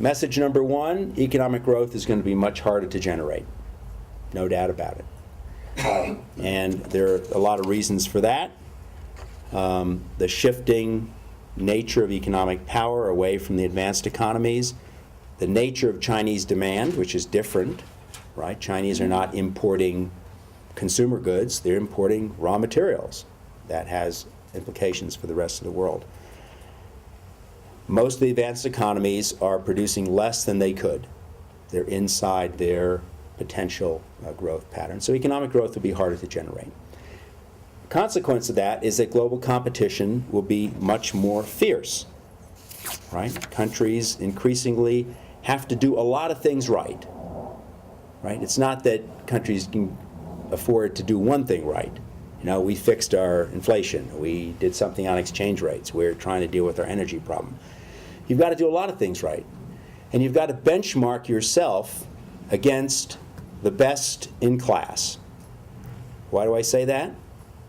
message number one, economic growth is going to be much harder to generate. No doubt about it. And there are a lot of reasons for that. The shifting nature of economic power away from the advanced economies, the nature of Chinese demand, which is different, right? Chinese are not importing consumer goods, they're importing raw materials. That has implications for the rest of the world. Most of the advanced economies are producing less than they could. They're inside their potential growth pattern. So economic growth will be harder to generate. Consequence of that is that global competition will be much more fierce, right? Countries increasingly have to do a lot of things right, right? It's not that countries can afford to do one thing right. You know, we fixed our inflation, we did something on exchange rates, we're trying to deal with our energy problem. You've got to do a lot of things right. And you've got to benchmark yourself against the best in class. Why do I say that?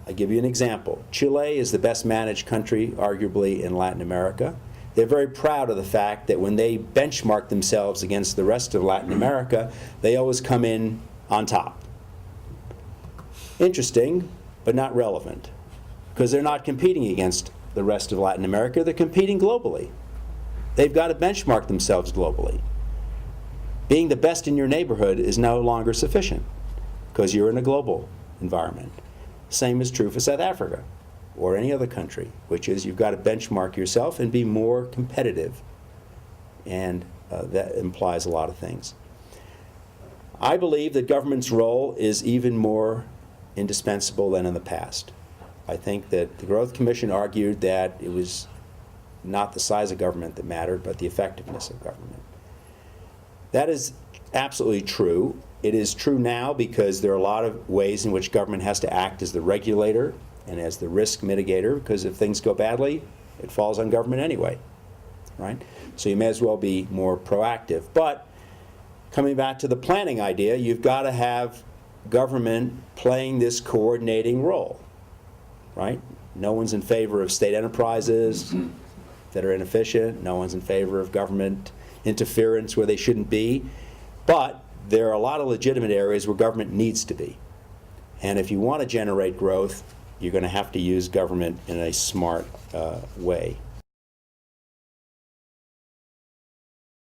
I'll give you an example. Chile is the best managed country, arguably, in Latin America. They're very proud of the fact that when they benchmark themselves against the rest of Latin America, they always come in on top. Interesting, but not relevant, because they're not competing against the rest of Latin America, they're competing globally. They've got to benchmark themselves globally. Being the best in your neighborhood is no longer sufficient, because you're in a global environment. Same is true for South Africa or any other country, which is you've got to benchmark yourself and be more competitive, and that implies a lot of things. I believe that government's role is even more indispensable than in the past. I think that the Growth Commission argued that it was not the size of government that mattered, but the effectiveness of government. That is absolutely true. It is true now because there are a lot of ways in which government has to act as the regulator and as the risk mitigator, because if things go badly, it falls on government anyway, right? So you may as well be more proactive. But coming back to the planning idea, you've got to have government playing this coordinating role, right? No one's in favor of state enterprises that are inefficient. No one's in favor of government interference where they shouldn't be. But there are a lot of legitimate areas where government needs to be. And if you want to generate growth, you're going to have to use government in a smart way.